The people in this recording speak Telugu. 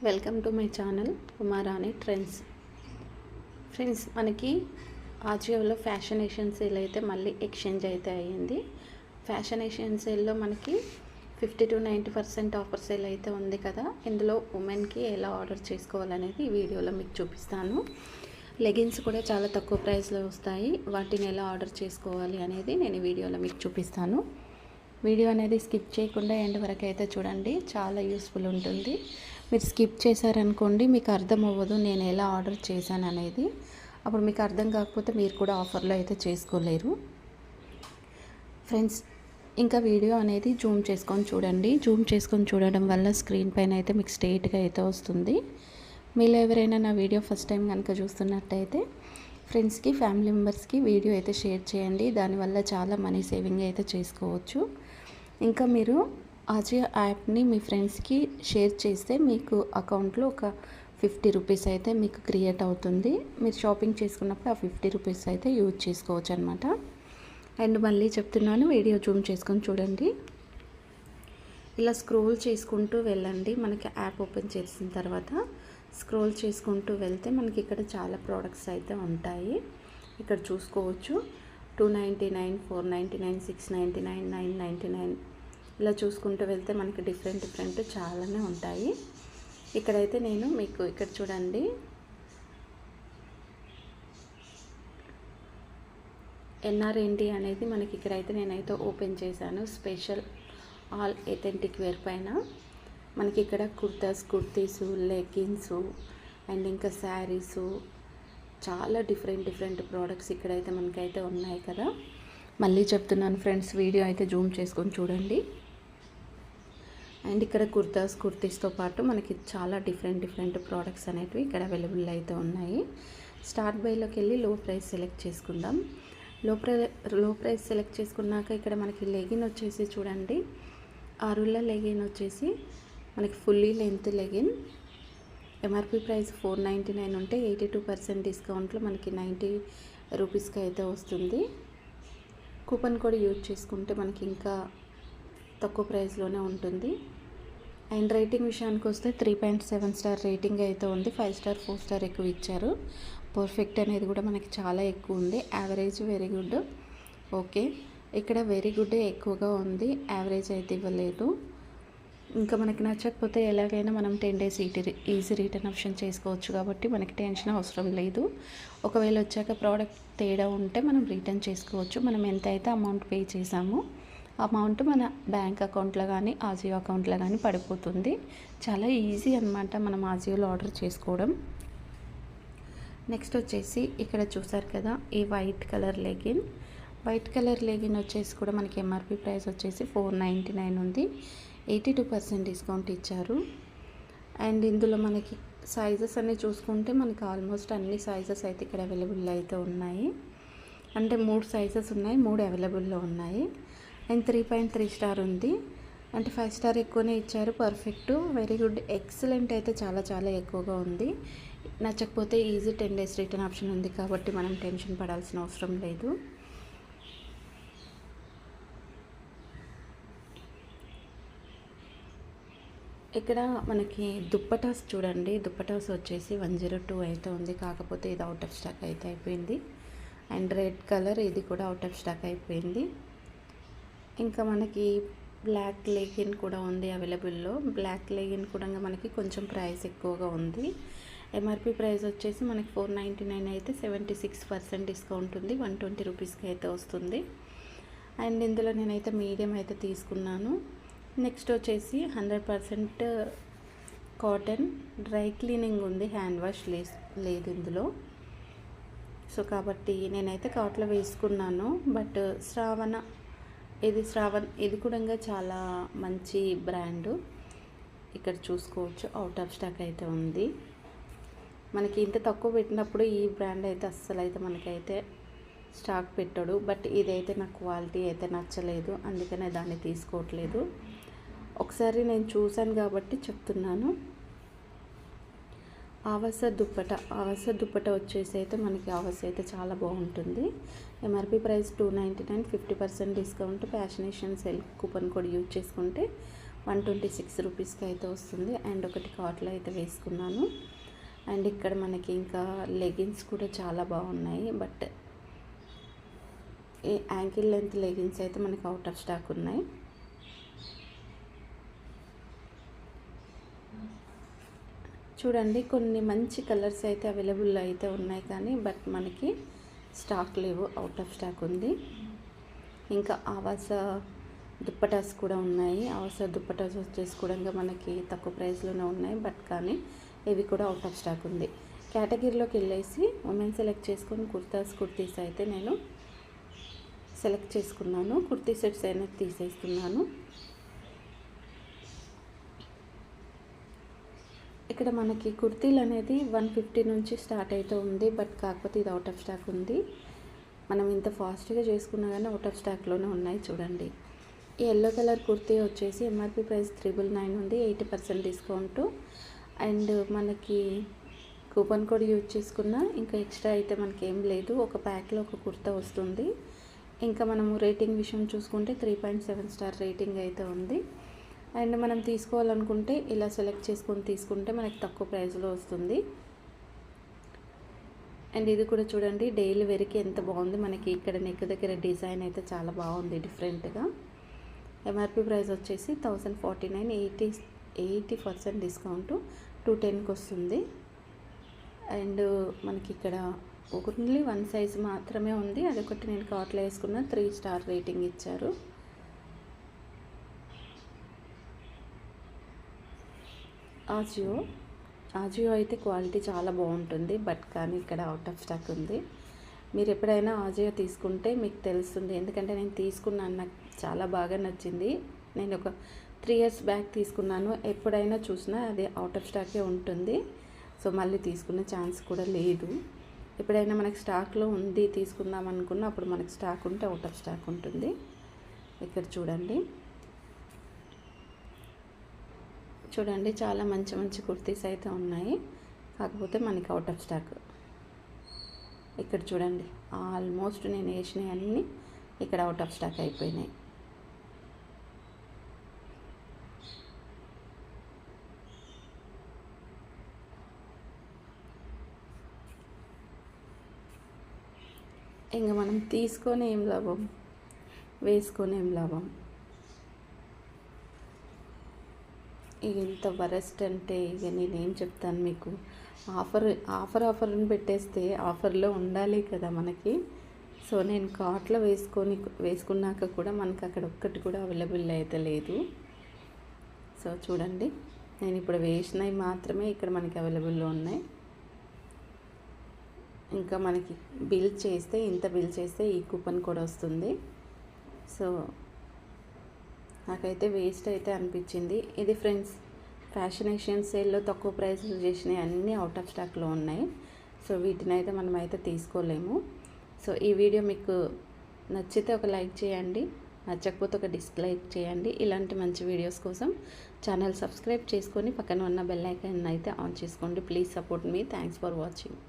Welcome to my channel Uma Rani trends. Friends, మనకి ఆజియోలో ఫ్యాషనేషన్ సేల్ అయితే మళ్ళీ ఎక్స్చేంజ్ అయితే అయ్యింది. ఫ్యాషనేషన్ సేల్లో మనకి 50 to 90% ఆఫర్ సేల్ అయితే ఉంది కదా. ఇందులో ఉమెన్కి ఎలా ఆర్డర్ చేసుకోవాలనేది ఈ వీడియోలో మీకు చూపిస్తాను. లెగిన్స్ కూడా చాలా తక్కువ ప్రైస్లో వస్తాయి. వాటిని ఎలా ఆర్డర్ చేసుకోవాలి అనేది నేను ఈ వీడియోలో మీకు చూపిస్తాను. వీడియో అనేది స్కిప్ చేయకుండా ఎండ్ వరకు అయితే చూడండి, చాలా యూస్ఫుల్ ఉంటుంది. మీరు స్కిప్ చేశారనుకోండి మీకు అర్థం అవ్వదు నేను ఎలా ఆర్డర్ చేశాను అనేది. అప్పుడు మీకు అర్థం కాకపోతే మీరు కూడా ఆఫర్లో అయితే చేసుకోలేరు. ఫ్రెండ్స్, ఇంకా వీడియో అనేది జూమ్ చేసుకొని చూడండి. జూమ్ చేసుకొని చూడడం వల్ల స్క్రీన్ పైన అయితే మీకు స్ట్రెయిట్గా అయితే వస్తుంది. మీరు ఎవరైనా నా వీడియో ఫస్ట్ టైం కనుక చూస్తున్నట్టయితే ఫ్రెండ్స్కి, ఫ్యామిలీ మెంబర్స్కి వీడియో అయితే షేర్ చేయండి. దానివల్ల చాలా మనీ సేవింగ్ అయితే చేసుకోవచ్చు. ఇంకా మీరు ఆజియో యాప్ని మీ ఫ్రెండ్స్కి షేర్ చేస్తే మీకు అకౌంట్లో ఒక 50 రూపీస్ అయితే మీకు క్రియేట్ అవుతుంది. మీరు షాపింగ్ చేసుకున్నప్పుడు ఆ 50 రూపీస్ అయితే యూజ్ చేసుకోవచ్చు అనమాట. అండ్ మళ్ళీ చెప్తున్నాను, వీడియో జూమ్ చేసుకొని చూడండి. ఇలా స్క్రోల్ చేసుకుంటూ వెళ్ళండి. మనకి యాప్ ఓపెన్ చేసిన తర్వాత స్క్రోల్ చేసుకుంటూ వెళ్తే మనకి ఇక్కడ చాలా ప్రోడక్ట్స్ అయితే ఉంటాయి. ఇక్కడ చూసుకోవచ్చు. 299, 499, 699, 999 ఇలా చూసుకుంటూ వెళ్తే మనకి డిఫరెంట్ చాలానే ఉంటాయి. ఇక్కడైతే నేను మీకు ఇక్కడ చూడండి, ఎన్ఆర్ఎన్డి అనేది మనకి ఇక్కడైతే నేనైతే ఓపెన్ చేశాను. స్పెషల్ ఆల్ ఎథెంటిక్ వేర్ పైన మనకి ఇక్కడ కుర్తీసు, లెగ్గిన్సు అండ్ ఇంకా శారీసు చాలా డిఫరెంట్ ప్రోడక్ట్స్ ఇక్కడైతే మనకైతే ఉన్నాయి కదా. మళ్ళీ చెప్తున్నాను ఫ్రెండ్స్, వీడియో అయితే జూమ్ చేసుకొని చూడండి. అండ్ ఇక్కడ కుర్తీస్తో పాటు మనకి చాలా డిఫరెంట్ ప్రోడక్ట్స్ అనేటివి ఇక్కడ అవైలబుల్ అయితే ఉన్నాయి. స్టార్ట్ బైలోకి వెళ్ళి లో ప్రైస్ సెలెక్ట్ చేసుకుందాం. లో ప్రైస్ సెలెక్ట్ చేసుకున్నాక ఇక్కడ మనకి లెగిన్ వచ్చేసి చూడండి, ఆరుళ్ళ లెగిన్ వచ్చేసి మనకి fully length legging. MRP price 499 ఉంటే 82% డిస్కౌంట్లో మనకి 90 రూపీస్కి అయితే వస్తుంది. కూపన్ కోడ్ యూజ్ చేసుకుంటే మనకి ఇంకా తక్కువ ప్రైస్లోనే ఉంటుంది. అండ్ రేటింగ్ విషయానికి వస్తే 3.7 స్టార్ రేటింగ్ అయితే ఉంది. 5 స్టార్ 4 స్టార్ ఎక్కువ ఇచ్చారు. పర్ఫెక్ట్ అనేది కూడా మనకి చాలా ఎక్కువ ఉంది. Average very good, okay. ఇక్కడ వెరీ గుడ్ ఎక్కువగా ఉంది, యావరేజ్ అయితే ఇవ్వలేదు. ఇంకా మనకి నచ్చకపోతే ఎలాగైనా మనం 10 days ఈజీ రిటర్న్ ఆప్షన్ చేసుకోవచ్చు కాబట్టి మనకి టెన్షన్ అవసరం లేదు. ఒకవేళ వచ్చాక ప్రోడక్ట్ తేడా ఉంటే మనం రిటర్న్ చేసుకోవచ్చు. మనం ఎంత అయితే అమౌంట్ పే చేసామో అమౌంట్ మన బ్యాంక్ అకౌంట్లో కానీ ఆజియో అకౌంట్లో కానీ పడిపోతుంది. చాలా ఈజీ అనమాట మనం ఆజియోలో ఆర్డర్ చేసుకోవడం. నెక్స్ట్ వచ్చేసి ఇక్కడ చూసారు కదా, ఈ వైట్ కలర్ లెగిన్ వచ్చేసి కూడా మనకి ఎంఆర్పి ప్రైస్ వచ్చేసి 499 ఉంది. 82% డిస్కౌంట్ ఇచ్చారు. అండ్ ఇందులో మనకి సైజెస్ అన్నీ చూసుకుంటే మనకి ఆల్మోస్ట్ అన్ని సైజెస్ అయితే ఇక్కడ అవైలబుల్ అయితే ఉన్నాయి. అంటే 3 సైజెస్ ఉన్నాయి, 3 అవైలబుల్లో ఉన్నాయి. అండ్ 3.3 స్టార్ ఉంది. అంటే 5 స్టార్ ఎక్కువనే ఇచ్చారు. పర్ఫెక్ట్, వెరీ గుడ్, ఎక్సలెంట్ అయితే చాలా ఎక్కువగా ఉంది. నచ్చకపోతే ఈజీ 10 days రిటర్న్ ఆప్షన్ ఉంది కాబట్టి మనం టెన్షన్ పడాల్సిన అవసరం లేదు. ఇక్కడ మనకి దుప్పటాస్ చూడండి, దుప్పటాస్ వచ్చేసి 102 అయితే ఉంది. కాకపోతే ఇది అవుట్ ఆఫ్ స్టాక్ అయితే అయిపోయింది. అండ్ రెడ్ కలర్ ఇది కూడా అవుట్ ఆఫ్ స్టాక్ అయిపోయింది. ఇంకా మనకి బ్లాక్ లెగిన్ కూడా ఉంది అవైలబుల్లో. బ్లాక్ లెగిన్ కూడా మనకి కొంచెం ప్రైస్ ఎక్కువగా ఉంది. ఎంఆర్పి ప్రైస్ వచ్చేసి మనకి 499 అయితే 76% డిస్కౌంట్ ఉంది. 120 రూపీస్కి అయితే వస్తుంది. అండ్ ఇందులో నేనైతే మీడియం అయితే తీసుకున్నాను. నెక్స్ట్ వచ్చేసి 100% కాటన్, డ్రై క్లీనింగ్ ఉంది, హ్యాండ్ వాష్ లేదు ఇందులో. సో కాబట్టి నేనైతే కార్ట్లో వేసుకున్నాను. బట్ శ్రావణ్ ఇది కూడా చాలా మంచి బ్రాండు. ఇక్కడ చూసుకోవచ్చు, అవుట్ ఆఫ్ స్టాక్ అయితే ఉంది. మనకి ఇంత తక్కువ పెట్టినప్పుడు ఈ బ్రాండ్ అయితే అస్సలు అయితే మనకైతే స్టాక్ పెట్టడు. బట్ ఇదైతే నాకు క్వాలిటీ అయితే నచ్చలేదు, అందుకనే దాన్ని తీసుకోవట్లేదు. ఒకసారి నేను చూశాను కాబట్టి చెప్తున్నాను. ఆవాస దుప్పట వచ్చేసి అయితే మనకి ఆవాస అయితే చాలా బాగుంటుంది. MRP price 299, 50% discount, Fashionation sale coupon code use చేసుకుంటే 126 రూపీస్కి అయితే వస్తుంది. అండ్ ఒకటి కార్ట్లో అయితే వేసుకున్నాను. అండ్ ఇక్కడ మనకి ఇంకా లెగిన్స్ కూడా చాలా బాగున్నాయి. బట్ ఈ యాంకిల్ లెంత్ లెగిన్స్ అయితే మనకి అవుట్ ఆఫ్ స్టాక్ ఉన్నాయి. చూడండి, కొన్ని మంచి కలర్స్ అయితే అవైలబుల్ అయితే ఉన్నాయి, కానీ బట్ మనకి స్టాక్ లేవు, అవుట్ ఆఫ్ స్టాక్ ఉంది. ఇంకా ఆవాస దుప్పటాస్ కూడా ఉన్నాయి. ఆవాస దుప్పటాస్ వచ్చేసి కూడా మనకి తక్కువ ప్రైస్లోనే ఉన్నాయి, బట్ కానీ ఇవి కూడా అవుట్ ఆఫ్ స్టాక్ ఉంది. కేటగిరీలోకి వెళ్ళేసి ఉమెన్ సెలెక్ట్ చేసుకొని కుర్తీస్ అయితే నేను సెలెక్ట్ చేసుకున్నాను. కుర్తీ సెట్స్ అయినా తీసేస్తున్నాను. ఇక్కడ మనకి కుర్తీలు అనేది 150 నుంచి స్టార్ట్ అయితే ఉంది, బట్ కాకపోతే ఇది అవుట్ ఆఫ్ స్టాక్ ఉంది. మనం ఇంత ఫాస్ట్గా చేసుకున్నా కానీ అవుట్ ఆఫ్ స్టాక్లోనే ఉన్నాయి. చూడండి, ఈ ఎల్లో కలర్ కుర్తీ వచ్చేసి ఎంఆర్పి ప్రైస్ 999 ఉంది, 80% డిస్కౌంట్. అండ్ మనకి కూపన్ కోడ్ యూజ్ చేసుకున్న ఇంకా ఎక్స్ట్రా అయితే మనకి ఏం లేదు. ఒక ప్యాక్లో ఒక కుర్తా వస్తుంది. ఇంకా మనము రేటింగ్ విషయం చూసుకుంటే 3.7 స్టార్ రేటింగ్ అయితే ఉంది. అండ్ మనం తీసుకోవాలనుకుంటే ఇలా సెలెక్ట్ చేసుకొని తీసుకుంటే మనకి తక్కువ ప్రైస్లో వస్తుంది. అండ్ ఇది కూడా చూడండి, డైలీ వేర్కి ఎంత బాగుంది. మనకి ఇక్కడ నెక్ దగ్గర డిజైన్ అయితే చాలా బాగుంది డిఫరెంట్గా. ఎంఆర్పి ప్రైస్ వచ్చేసి 1049, 80% డిస్కౌంట్ 210కి వస్తుంది. అండ్ మనకి ఇక్కడ ఓన్లీ 1 సైజ్ మాత్రమే ఉంది. అదొకటి నేను కార్ట్లో వేసుకున్న, 3 స్టార్ రేటింగ్ ఇచ్చారు. ఆజియో అయితే క్వాలిటీ చాలా బాగుంటుంది, బట్ కానీ ఇక్కడ అవుట్ ఆఫ్ స్టాక్ ఉంది. మీరు ఎప్పుడైనా ఆజియో తీసుకుంటే మీకు తెలుస్తుంది, ఎందుకంటే నేను తీసుకున్నాను, నాకు చాలా బాగా నచ్చింది. నేను ఒక 3 ఇయర్స్ బ్యాక్ తీసుకున్నాను. ఎప్పుడైనా చూసినా అది అవుట్ ఆఫ్ స్టాకే ఉంటుంది. సో మళ్ళీ తీసుకునే ఛాన్స్ కూడా లేదు. ఎప్పుడైనా మనకి స్టాక్లో ఉంది తీసుకుందాం అనుకున్నా అప్పుడు మనకి స్టాక్ ఉంటే అవుట్ ఆఫ్ స్టాక్ ఉంటుంది. ఇక్కడ చూడండి చాలా మంచి మంచి కుర్తీస్ అయితే ఉన్నాయి, కాకపోతే మనకి అవుట్ ఆఫ్ స్టాక్. ఇక్కడ చూడండి, ఆల్మోస్ట్ నేను వేసినవి అన్నీ ఇక్కడ అవుట్ ఆఫ్ స్టాక్ అయిపోయినాయి. ఇంకా మనం తీసుకొని ఏం లాభం, వేసుకొని ఏం లాభం. ఇక ఇంత వరస్ట్ అంటే ఇక నేనేం చెప్తాను మీకు. ఆఫర్ని పెట్టేస్తే ఆఫర్లో ఉండాలి కదా మనకి. సో నేను కార్ట్లో వేసుకున్నాక కూడా మనకి అక్కడ ఒక్కటి కూడా అవైలబుల్ అయితే లేదు. సో చూడండి, నేను ఇప్పుడు వేసినవి మాత్రమే ఇక్కడ మనకి అవైలబుల్లో ఉన్నాయి. ఇంకా మనకి బిల్ చేస్తే ఈ కూపన్ కూడా వస్తుంది. సో నాకైతే వేస్ట్ అయితే అనిపించింది. ఇది ఫ్రెండ్స్, ఫ్యాషన్ సేల్లో తక్కువ ప్రైస్లో చేసినవి అన్నీ అవుట్ ఆఫ్ స్టాక్లో ఉన్నాయి. సో వీటిని అయితే మనం అయితే తీసుకోలేము. సో ఈ వీడియో మీకు నచ్చితే ఒక లైక్ చేయండి, నచ్చకపోతే ఒక డిస్లైక్ చేయండి. ఇలాంటి మంచి వీడియోస్ కోసం ఛానల్ సబ్స్క్రైబ్ చేసుకొని పక్కన ఉన్న బెల్ ఐకాన్ అయితే ఆన్ చేసుకోండి. Please support me. Thanks for watching.